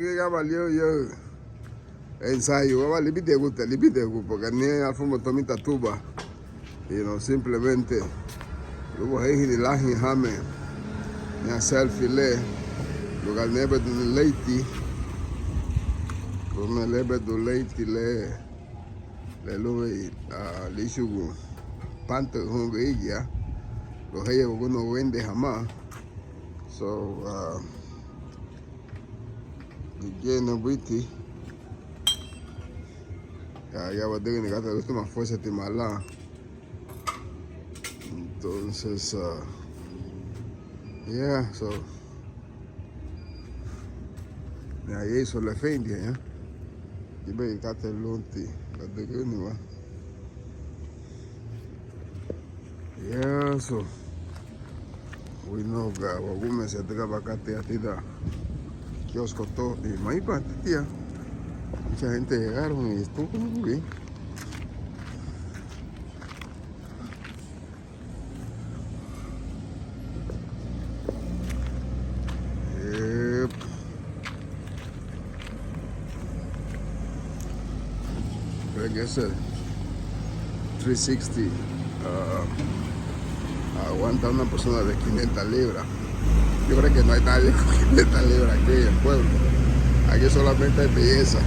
Ya valió yo ensayo, vale, lipite porque ni alfombra tomita tuba, simplemente luego ahí de la jame, ni hacer filé, luego al nebe de leite, con el nebe de leite le luego a lishugu, pante con ella, los ellos no vende jamás, so lleno witi. Ya va a tener que gastar la última fuerza de mala. Entonces, yeah, so. Ahí eso le fendi, ya. Y ve que gastar el lonti, la de que no va. Yeah, so. We know que alguna se te acaba acá a ti da. Kiosco todo y más para tía. Mucha gente llegaron y estuvo muy bien. Creo que es el 360. Aguanta una persona de 500 libras. Yo creo que no hay nadie con 500 libras aquí en el pueblo. Aquí solamente hay belleza.